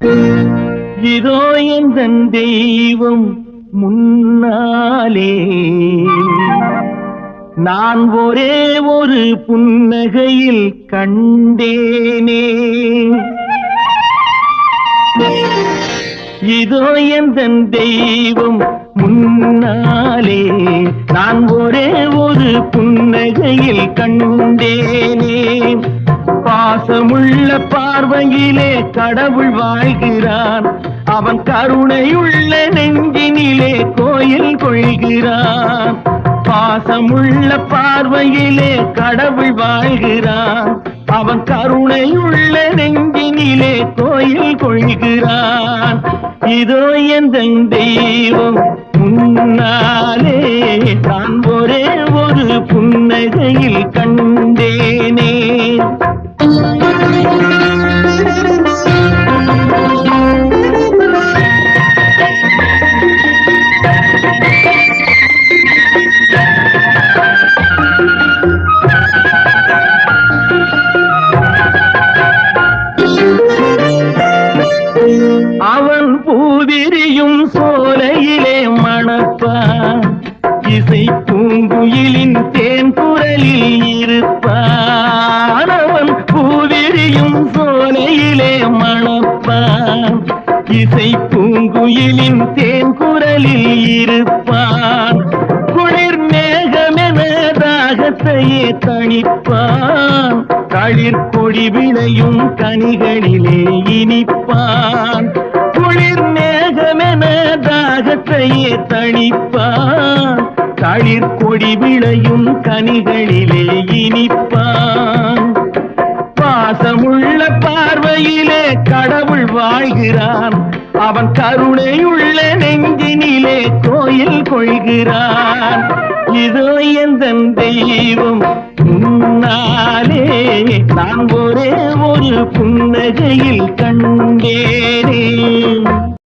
இதோ எந்தன் தெய்வம் முன்னாலே நான் ஒரே ஒரு புன்னகையில் கண்டேனே. இதோ எந்தன் தெய்வம் முன்னாலே நான் ஒரே ஒரு புன்னகையில் கண்டேனே. பாசமுள்ள பார்வையிலே கடவுள் வாழ்கிறான், அவன் கருணையுள்ள நெஞ்சினிலே கோயில் கொள்கிறான். பாசமுள்ள பார்வையிலே கடவுள் வாழ்கிறான், அவன் கருணையுள்ள நெஞ்சினிலே கோயில் கொள்கிறான். இதோ எந்தன் தெய்வம் முன்னாலே நான் ஒரே ஒரு புன்னகையில் கண்டேனே. அவன் பூவிரியும் சோலையிலே மணப்பான், இசை பூங்குயிலின் தேன் குரலில் இருப்பான். அவன் பூவிரியும் சோலையிலே மணப்பான், இசை பூங்குயிலின் தேன் குரலில் இருப்பான். குளிர் மேகமென தாகத்தையே தணிப்பான், களிர் கொடி விளையும் கனிகளிலே இனிப்பான். குளிர் மேகமென தாகத்தையே தணிப்பான், களிர் கொடி விளையும் கனிகளிலே இனிப்பான். பாசமுள்ள பார்வையிலே கடவுள் வாழ்கிறான், அவன் கருணையுள்ள நெஞ்சினிலே கோயில் கொள்கிறான். இதோ எந்தன் தெய்வம் முன்னாலே நான் ஒரே ஒரு புன்னகையில் கண்டேனே.